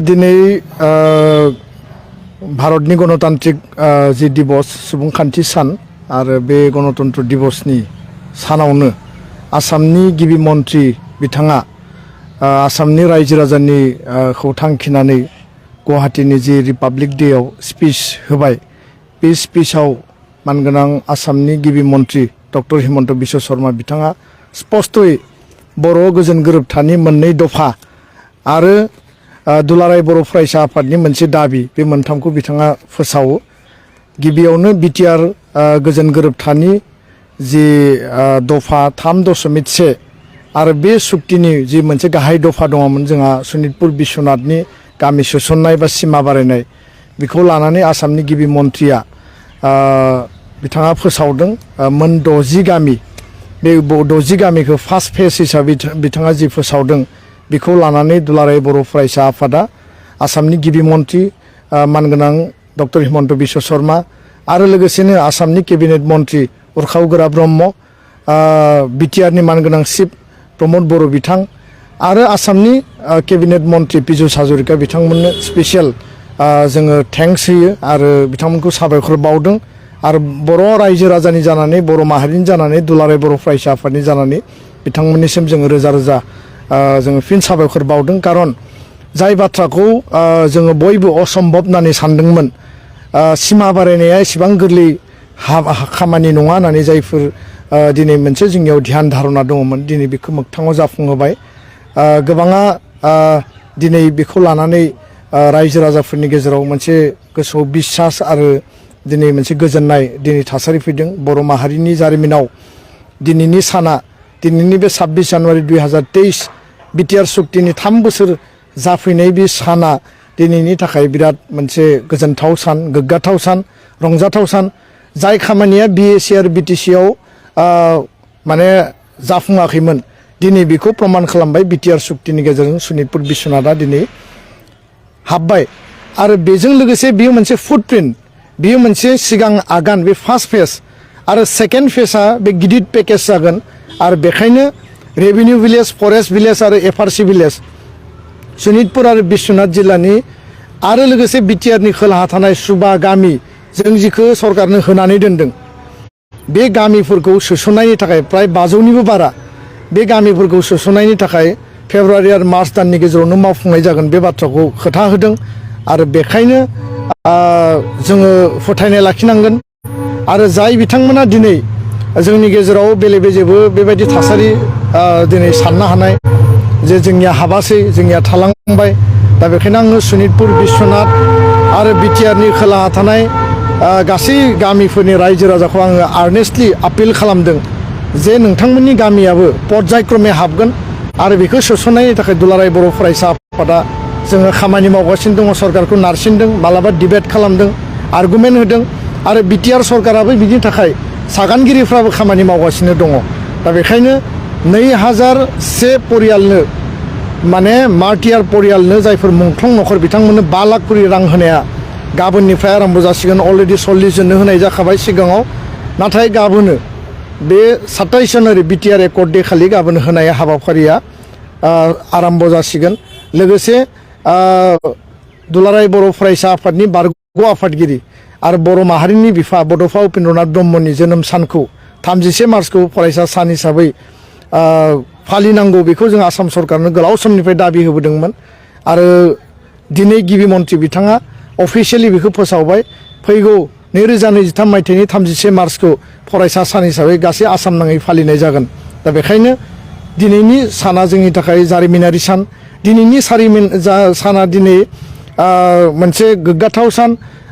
दिनै भारतनि गणतान्त्रिक जि दिवस सुबुंखान्थि सान आरो बे गणतन्त्र दिवसनि सानावनो आसामनि गिबि मन्थ्रि बिथाङा आसामनि रायजो राजानि खौ थांखिनानै गुवाहाटीनि जि रिपाब्लिक डेआव स्पिच होबाय बे स्पिचआव मानगोनां आसामनि गिबि मन्थ्रि डक्टर हिमन्त बिश्व शर्मा बिथाङा स्पष्टयै बर' गोजोन गोरोबथानि मोननै दफा आरो दुलाराय बर' फरायसा आफादनि मोनसे दाबि बे मोनथामखौ बिथाङा फोसावो। गिबियावनो बिटिआर गोजोन गोरोबथानि जि दफा 3.1 आरो बे सुक्तिनि जि मोनसे गाहाय दफा दङमोन जोंहा सनितपुर बिश्वनाथनि गामि सोसननाय बा सिमा बारायनाय बेखौ लानानै आसामनि गिबि मन्थ्रिया बिथाङा फोसावदों मोन 60 गामि बे 60 गामिखौ फार्स्ट फेज हिसाबै बिथाङा जि फोसावदों बेखौ लानानै दुलाराय बर' फरायसा आफादा आसामनि गिबि मन्थ्रि मानगोनां डक्टर हिमन्त बिश्व शर्मा आरो लोगोसेनो आसामनि केबिनेट मन्थ्रि उरखाव गोरा ब्रह्म बिटिआरनि मानगोनां चिफ प्रमद बर' बिथां आरो आसामनि केबिनेट मन्थ्रि पीयूष हाजरिका बिथांमोननो स्पेसियेल जोङो थेंक्स होयो आरो बिथांमोनखौ साबायखर बावदों आरो बर' रायजो राजानि जानानै बर' माहारिनि जानानै दुलाराय बर' फरायसा आफादनि जानानै बिथांमोननिसिम जोङो रोजा रोजा जोङो फिन साबायखर बावदों खारन जाय बाथ्राखौ जोङो बयबो असम्भब होननानै सानदोंमोन सिमा बारायनाया एसेबां गोरलै खामानि नङा होननानै जायफोर दिनै मोनसे जोंनियाव ध्यान धारणा दङमोन दिनै बेखौ मोगथाङाव जाफुंहोबाय गोबाङा दिनै बेखौ लानानै रायजो राजाफोरनि गेजेराव मोनसे गोसोआव बिसास आरो दिनै मोनसे गोजोननाय दिनै थासारि फैदों बर' माहारिनि जारिमिनाव दिनैनि साना दिनैनि बे 26 जानुवारि 2023 बिटिआर सुक्तिनि 3 बोसोर जाफैनाय बे साना दिनैनि थाखाय बिराद मोनसे गोजोनथाव सान गोग्गाथाव सान रंजाथाव सान जाय खामानिया बिएसि आरो बिटिसिआव माने जाफुङाखैमोन दिनै बेखौ प्रमान खालामबाय बिटिआर सुक्तिनि गेजेरजों सनितपुर बिश्वनाथआ दिनै हाबबाय आरो बेजों लोगोसे बेयो मोनसे फुटप्रिन्ट बेयो मोनसे सिगां आगान बे फार्स्ट फेज आरो सेकेन्ड फेजआ बे गिदिर पेकेज जागोन आरो बेखायनो रेभिनिउ भिलेज फरेस्ट भिलेज आरो एफआरसि भिलेज सनितपुर आरो बिश्वनाथ जिल्लानि आरो लोगोसे बिटिआरनि खोलाहा थानाय सुबा गामि जों जिखौ सरकारनो होनानै दोनदों बे गामिफोरखौ सोसननायनि थाखाय प्राय 500निबो बारा बे गामिफोरखौ सोसननायनि थाखाय फेब्रुवारि आरो मार्च दाननि गेजेरावनो मावफुंनाय जागोन बे बाथ्राखौ खोथा होदों आरो बेखायनो जोङो फोथायनाय लाखिनांगोन आरो जाय बिथांमोना दिनै जोंनि गेजेराव बेले बेजेबो बेबायदि थासारि दिनै साननो हानाय जे जोंनिया हाबासै जोंनिया थालांबाय दा बेखायनो आङो सनितपुर बिश्वनाथ आरो बिटिआरनि खोलाहा थानाय गासै गामिफोरनि रायजो राजाखौ आङो आर्नेस्टलि आपिल खालामदों जे नोंथांमोननि गामियाबो पर्यायक्रमे हाबगोन आरो बेखौ सोसननायनि थाखाय दुलाराय बर' फरायसा आफादा जोङो खामानि मावगासिनो दङ सरकारखौ नारसिनदों मालाबा डिबेट खालामदों आर्गुमेन्ट होदों आरो बिटिआर सरकाराबो बिनि थाखाय सागानगिरिफ्राबो खामानि मावगासिनो दङ दा बेखायनो 2001 परियालनो माने मार्टियार परियालनो जायफोर मुंख्लं नखर बिथांमोननो 5 लाख करि रां होनाया गाबोननिफ्राय आरम्भ जासिगोन अलरेडि 40 जननो होनाय जाखाबाय सिगाङाव नाथाय गाबोनो बे 27 जानुवारि बिटिआर एकर्ड डे खालि गाबोन होनाय हाबाफारिया आरम्भ जासिगोन लोगोसे दुलाराय बर' फरायसा आफादनि बारग' आफादगिरि आरो बर' माहारिनि बिफा बड'फा उपेन्द्रनाथ ब्रह्मनि जोनोम सानखौ 31 मार्चखौ फरायसा सान हिसाबै फालिनांगौ बेखौ जों आसाम सरकारनो गोलाव समनिफ्राय दाबि होबोदोंमोन आरो दिनै गिबि मन्थ्रि बिथाङा अफिसियेलि बेखौ फोसावबाय फैगौ 2023 मायथाइनि 31 मार्चखौ फरायसा सान हिसाबै गासै आसाम नाङै फालिनाय जागोन दा बेखायनो दिनैनि साना जोंनि थाखाय जारिमिनारि सान दिनैनि साना दिनै मोनसे गोग्गाथाव सान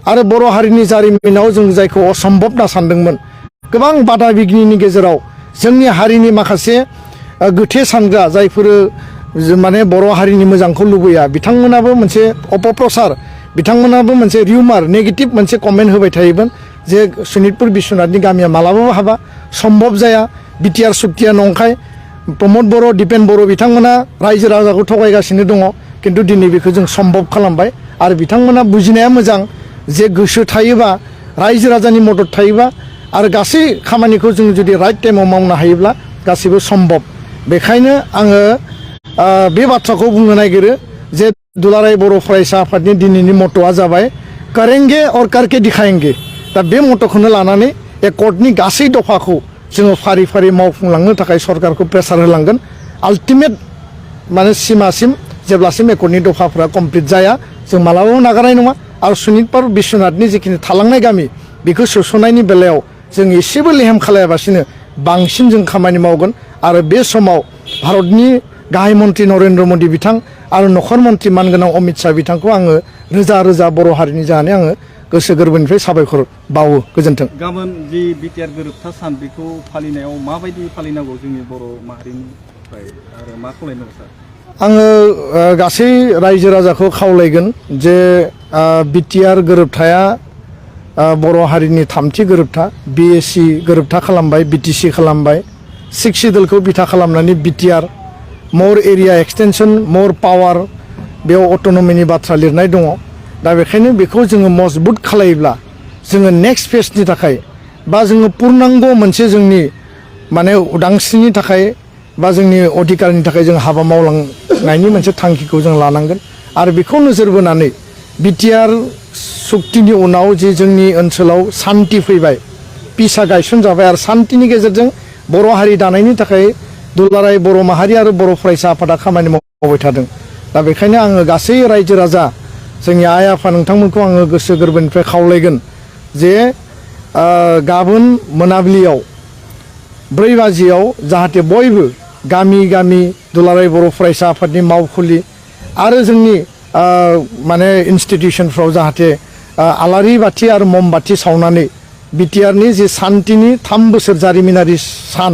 आरो बर' हारिनि जारिमिनाव जों जायखौ असम्भब होनना सानदोंमोन गोबां बादा बिगिनिनि गेजेराव जोंनि हारिनि माखासे गोथे सानग्रा जायफोर माने बर' हारिनि मोजांखौ लुबैया बिथांमोनाबो मोनसे अपप्रचार बिथांमोनाबो मोनसे रिउमार नेगेटिभ मोनसे कमेन्ट होबाय थायोमोन जे सनितपुर बिश्वनाथनि गामिया मालाबाबो हाबा सम्भब जाया बिटिआर सुक्तिया नंखाय प्रमद बर' दिपेन बर' बिथांमोना रायजो राजाखौ थगायगासिनो दङ किन्तु दिनै बेखौ जों सम्भब खालामबाय आरो बिथांमोना बुजिनाया मोजां जे गोसो थायोबा रायजो राजानि मदद थायोबा आरो गासै खामानिखौ जों जुदि राइट टाइमाव मावनो हायोब्ला गासिबो सम्भब बेखायनो आङो बे बाथ्राखौ बुंनो नागिरो जे दुलाराय बर' फरायसा आफादनि दिनैनि मट'आ जाबाय करेंगे और करके दिखाएंगे दा बे मट'खौनो लानानै एकर्डनि गासै दफाखौ जोङो फारि फारि मावफुंलांनो थाखाय सरकारखौ प्रेसार होलांगोन आल्टिमेट माने सिमासिम जेब्लासिम एकर्डनि दफाफोरा कमप्लिट जाया जों मालाबाबो नागारनाय नङा आरो सनितपुर बिश्वनाथनि जिखिनि थालांनाय गामि बेखौ सोस'नायनि बेलायाव जों एसेबो लेहेम खालायाबासिनो बांसिन जों खामानि मावगोन आरो बे समाव भारतनि गाहाय मन्त्रि नरेन्द्र मोदी बिथां आरो नखर मन्त्रि मानगोनां अमित शाह बिथांखौ आङो रोजा रोजा बर' हारिनि जानानै आङो गोसो गोरबोनिफ्राय साबायखर बावो गोजोन्थों। गाबोन जि बिटिआर गोरोबथा सान बेखौ फालिनायाव माबायदि फालिनांगौ जोंनि बर' माहारिनिफ्राय आरो मा खालायनांगौ सार? आङो गासै रायजो राजाखौ खावलायगोन जे बिटिआर गोरोबथाया बर' हारिनि थामथि गोरोबथा बिएसि गोरोबथा खालामबाय बिटिसि खालामबाय 6 सिडुलखौ बिथा खालामनानै बिटिआर मर एरिया एक्सटेनसन मर पावार बेयाव अट'नमिनि बाथ्रा लिरनाय दङ दा बेखायनो बेखौ जोङो मजबुत खालायोब्ला जोङो नेक्स्ट फेजनि थाखाय बा जोङो पुर्नांग मोनसे जोंनि माने उदांस्रिनि थाखाय बा जोंनि अधिकारनि थाखाय जों हाबा मावलांनायनि मोनसे थांखिखौ जों लानांगोन आरो बेखौ नोजोर बोनानै बिटिआर सुक्तिनि उनाव जे जोंनि ओनसोलाव सान्ति फैबाय पिसआ गायसनजाबाय आरो सान्तिनि गेजेरजों बर' हारि दानायनि थाखाय दुलाराय बर' माहारि आरो बर' फरायसा आफादा खामानि मावबाय थादों दा बेखायनो आङो गासै रायजो राजा जोंनि आइ आफा नोंथांमोनखौ आङो गोसो गोरबोनिफ्राय खावलायगोन जे गाबोन मोनाबिलियाव 4 बाजियाव जाहाथे बयबो गामि गामि दुलाराय बर' फरायसा आफादनि मावखुलि आरो जोंनि माने इन्सटिटिउसनफ्राव जाहाथे आलारि बाथि आरो मम बाथि सावनानै बिटिआरनि जे सान्तिनि 3 बोसोर जारिमिनारि सान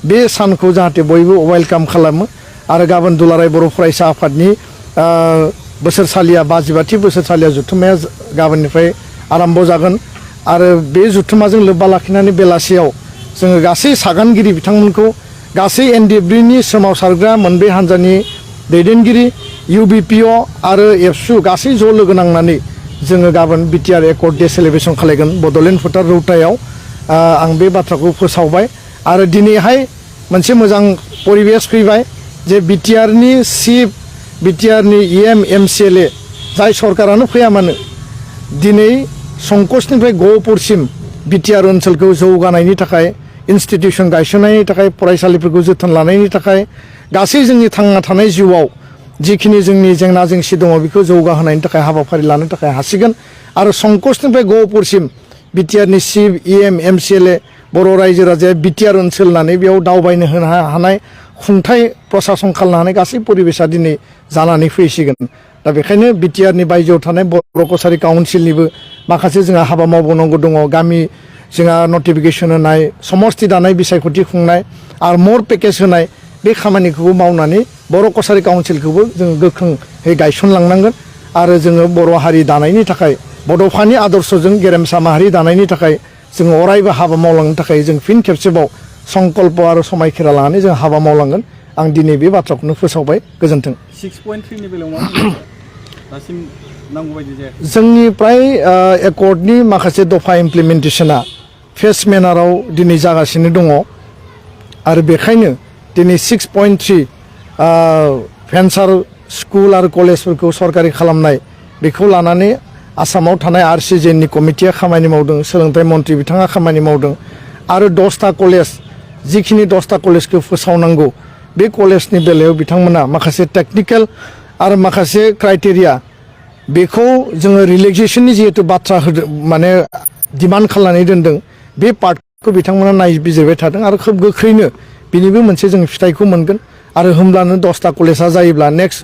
बे सानखौ जाहाथे बयबो वेलकाम खालामो आरो गाबोन दुलाराय बर' फरायसा आफादनि बोसोरसालिया 52थि बोसोरसालिया जुथुम्माया गाबोननिफ्राय आरम्भ जागोन आरो बे जुथुम्माजों लोब्बा लाखिनानै बेलासियाव जोङो गासै सागानगिरि बिथांमोनखौ गासै एनडिएफबिनि सोमावसारग्रा मोनब्रै हान्जानि दैदेनगिरि इउबिपिअ आरो एबसु गासै ज' लोगो नांनानै जोङो गाबोन बिटिआर एकर्ड डे सेलिब्रेसन खालायगोन बड'लेण्ड फोथार रौतायाव आं बे बाथ्राखौ फोसावबाय आरो दिनैहाय मोनसे मोजां परिबेस फैबाय जे बिटिआरनि चिफ बिटिआरनि इएम एमसिएलए जाय सरकारानो फैया मानो दिनै संकसनिफ्राय गहपुरसिम बिटिआर ओनसोलखौ जौगानायनि थाखाय इन्सटिटिउसन गायसननायनि थाखाय फरायसालिफोरखौ जोथोन लानायनि थाखाय गासै जोंनि थांना थानाय जिउआव जिखिनि जोंनि जेंना जेंसि दङ बेखौ जौगाहोनायनि थाखाय हाबाफारि लानो थाखाय हासिगोन आरो संकसनिफ्राय गहपुरसिम बिटिआरनि चिफ इएम एमसिएलए बर' रायजो राजाया बिटिआर ओनसोल होननानै बेयाव दावबायनो होनो हानाय खुंथाय प्रसासन खालामनो हानाय गासै परिबेसा दिनै जानानै फैसिगोन दा बेखायनो बिटिआरनि बायजोआव थानाय बर' कसारि काउन्सिलनिबो माखासे जोंहा हाबा मावबावनांगौ दङ गामि जोंहा नटिफिकेसन होनाय समस्ति दानाय बिसायख'थि खुंनाय आरो मर पेकेज होनाय बे खामानिखौबो मावनानै बर' कसारि काउन्सिलखौबो जोङो गोख्रोङै गायसनलांनांगोन आरो जोङो बर' हारि दानायनि थाखाय बड'फानि आदर्शजों गेरेमसा माहारि दानायनि थाखाय जोङो अरायबो हाबा मावलांनो थाखाय जों फिन खेबसेबाव संकल्प आरो समायखेरा लानानै जों हाबा मावलांगोन आं दिनै बे बाथ्राखौनो फोसावबाय गोजोन्थों। 6.3 नि बेलायाव दासिम नांगौ बायदि जायाखै जोंनि प्राय एकर्डनि माखासे दफा इमप्लिमेन्टेसना फेस मेनाराव दिनै जागासिनो दङ आरो बेखायनो दिनै 6.3 भेन्सार स्कुल आरो कलेजफोरखौ सरकारि खालामनाय बेखौ लानानै आसामाव थानाय आरसिजेनि कमिटिया खामानि मावदों सोलोंथाइ मन्त्रि बिथाङा खामानि मावदों आरो 10टा कलेज जिखिनि 10टा कलेजखौ फोसावनांगौ बे कलेजनि बेलायाव बिथांमोना माखासे टेक्निकेल आरो माखासे क्राइटेरिया बेखौ जोङो रिलेक्सेसननि जिहेतु बाथ्रा होदों माने डिमान्ड खालामनानै दोनदों बे पार्टखौ बिथांमोना नायबिजिरबाय थादों आरो खोब गोख्रैनो बिनिबो मोनसे जों फिथाइखौ मोनगोन आरो होमब्लानो 10टा कलेजा जायोब्ला नेक्स्ट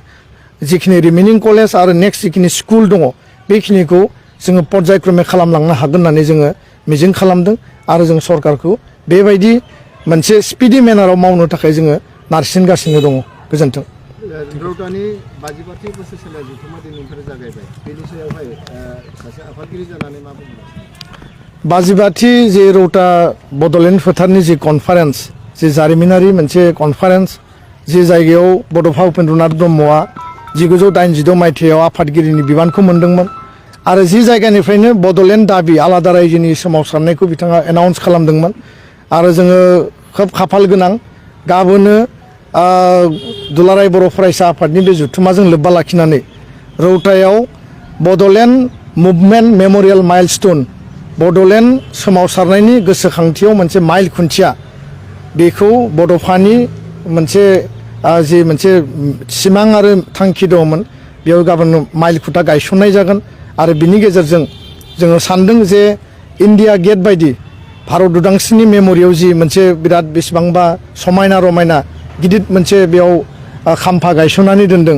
जिखिनि रिमेनिं कलेज आरो नेक्स्ट जिखिनि स्कुल दङ बेखिनिखौ जोङो पर्यायक्रमे खालामलांनो हागोन होननानै जोङो मिजिं खालामदों आरो जों सरकारखौ बेबायदि मोनसे स्पिडि मेनाराव मावनो थाखाय जोङो नारसिनगासिनो दङ गोजोन्थों। रौतानि 52थि बोसोरसालिया जुथुम्मा दिनैनिफ्राय जागायबाय बेनि सायावहाय सासे आफादगिरि जानानै मा बुंदों? 52थि जे रौता बड'लेण्ड फोथारनि जि कनफारेन्स जि जारिमिनारि मोनसे कनफारेन्स जि जायगायाव बड'फा उपेन्द्रनाथ ब्रह्मआ 1986 मायथाइयाव आफादगिरिनि बिबानखौ मोनदोंमोन आरो जि जायगानिफ्रायनो बड'लेण्ड दाबि आलादा रायजोनि सोमावसारनायखौ बिथाङा एनाउन्स खालामदोंमोन आरो जोङो खोब खाफाल गोनां गाबोनो दुलाराय बर' फरायसा आफादनि बे जथुम्माजों लोब्बा लाखिनानै रौतायाव Bodoland movement memorial milestone Bodoland सोमावसारनायनि गोसोखांथियाव मोनसे माइल खुन्थिया बेखौ बड'फानि मोनसे जि मोनसे सिमां आरो थांखि दंमोन बेयाव गाबोन माइल खुन्था गायसननाय जागोन आरो बिनि गेजेरजों जोङो सान्दों जे इन्डिया गेट बायदि भारत उदांस्रिनि मेम'रियाव जि मोनसे बिराद बेसेबांबा समायना रमायना गिदिर मोनसे बेयाव खाम्फा गायसननानै दोनदों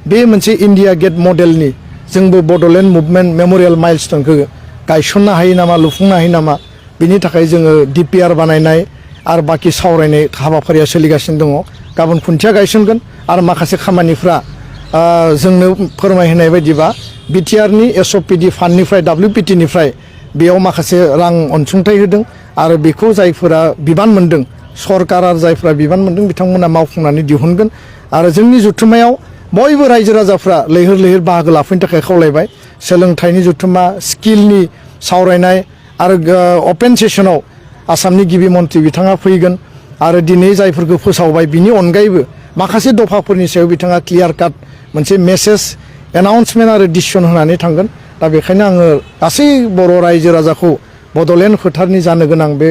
बे मोनसे इन्डिया गेट मडेलनि जोंबो बड'लेण्ड मुभमेन्ट मेम'रियेल माइलस्टोनखौ गायसननो हायो नामा लुफुंनो हायो नामा बिनि थाखाय जोङो DPR बानायनाय आरो बाखि सावरायनाय हाबाफारिया सोलिगासिनो दङ गाबोन खुन्थिया गायसनगोन आरो माखासे खामानिफ्रा जोंनो फोरमायहोनाय बायदिबा BTRनि SOPD फान्डनिफ्राय WPTनिफ्राय बेयाव माखासे रां अनसुंथाइ होदों आरो बेखौ जायफोरा बिबान मोन्दों सरकार आरो जायफोरा बिबान मोन्दों बिथांमोना मावफुंनानै दिहुनगोन आरो जोंनि जथुम्मायाव बयबो रायजो राजाफ्रा लैहोर लैहोर बाहागो लाफैनो थाखाय खावलायबाय सोलोंथाइनि जथुम्मा स्किलनि सावरायनाय आरो अपेन सेसनाव आसामनि गिबि मन्थ्रि बिथाङा फैगोन आरो दिनै जायफोरखौ फोसावबाय बिनि अनगायैबो माखासे दफाफोरनि सायाव बिथाङा क्लियार काट मोनसे मेसेज एनाउन्समेन्ट आरो डिसिसन होनानै थांगोन दा बेखायनो आङो गासै बर' रायजो राजाखौ बड'लेण्ड फोथारनि जानो गोनां बे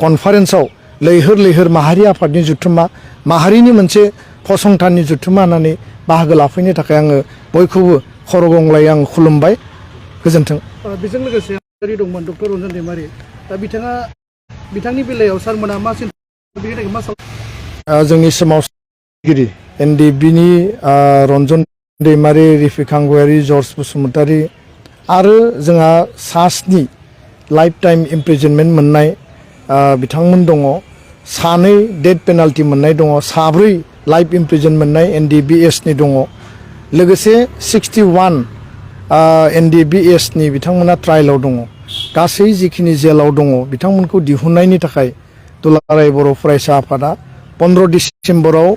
कनफारेन्सआव लैहोर लैहोर माहारि आफादनि जथुम्मा माहारिनि मोनसे फसंथाननि जथुम्मा होननानै बाहागो लाफैनो थाखाय आङो बयखौबो खर' गंग्लायै आं खुलुमबाय गोजोन्थों। बेजों लोगोसे दंमोन डक्टर रन्जन दैमारि दा बिथांनि बेलायाव सारमोना मा जोंनि सोमावसारगिरि NDBनि रन्जन दैमारि रिफिकां गयारि जर्ज बसुमतारी आरो जोंहा सास्नि लाइफ टाइम इमप्रिजनमेन्ट मोननाय बिथांमोन दङ सानै डेथ पेनाल्टि मोननाय दङ साब्रै लाइफ इमप्रिजन मोननाय NDBSनि दङ लोगोसे 61 NDBSनि बिथांमोना ट्रायेलाव दङ गासै जिखिनि जेलाव दङ बिथांमोनखौ दिहुननायनि थाखाय दुलाराय बर' फरायसा आफादा 15 डिसेम्बराव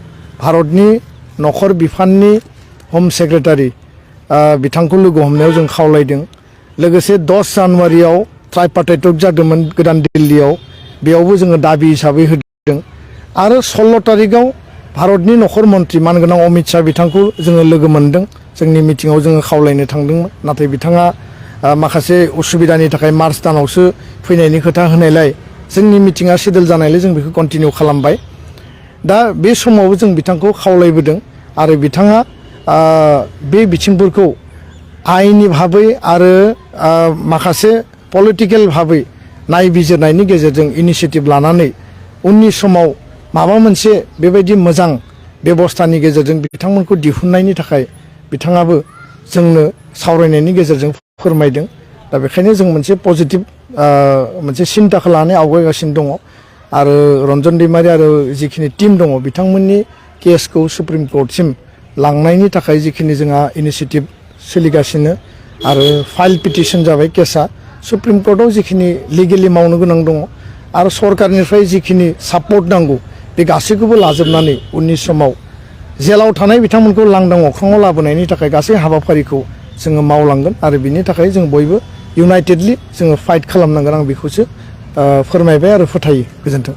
भारतनि नखर बिफाननि हम सेक्रेटारि बिथांखौ लोगो हमनायाव जों खावलायदों लोगोसे 10 जानुवारियाव ट्राइपार्टाइट जादोंमोन गोदान दिल्लीयाव बेयावबो जोङो दाबि हिसाबै होदों आरो 16 तारिखआव भारतनि नखर मन्थ्रि मानगोनां अमित शाह बिथांखौ जोङो लोगो मोन्दों जोंनि मिटिङाव जोङो खावलायनो थांदोंमोन नाथाय बिथाङा माखासे उसुबिदानि थाखाय मार्च दानावसो फैनायनि खोथा होनायलाय जोंनि मिटिङा सेडुल जानायलाय जों बेखौ कन्टिनिउ खालामबाय दा बे समावबो जों बिथांखौ खावलायबोदों आरो बिथाङा बे बिथिंफोरखौ आयेननि भाबै आरो माखासे पलिटिकेल भाबै नायबिजिरनायनि गेजेरजों इनिसियेटिभ लानानै उननि समाव माबा मोनसे बेबायदि मोजां बेबस्थानि गेजेरजों बिथांमोनखौ दिहुननायनि थाखाय बिथाङाबो जोंनो सावरायनायनि गेजेरजों फोरमायदों दा बेखायनो जों मोनसे पजिटिभ मोनसे सिन्ताखौ लानानै आवगायगासिनो दङ आरो रन्जन दैमारि आरो जिखिनि टिम दङ बिथांमोननि केसखौ सुप्रिम कर्टसिम लांनायनि थाखाय जिखिनि जोंहा इनिसियेटिभ सोलिगासिनो आरो फाइल पिटिसन जाबाय केसा सुप्रिम कर्टआव जिखिनि लिगेलि मावनो गोनां दङ आरो सरकारनिफ्राय जिखिनि सापर्ट नांगौ बे गासैखौबो लाजोबनानै उननि समाव जेलाव थानाय बिथांमोनखौ लांदां अख्राङाव लाबोनायनि थाखाय गासै हाबाफारिखौ जोङो मावलांगोन आरो बिनि थाखाय जों बयबो इउनाइटेडलि जोङो फाइट खालामनांगोन आं बेखौसो फोरमायबाय आरो फोथायो गोजोन्थों।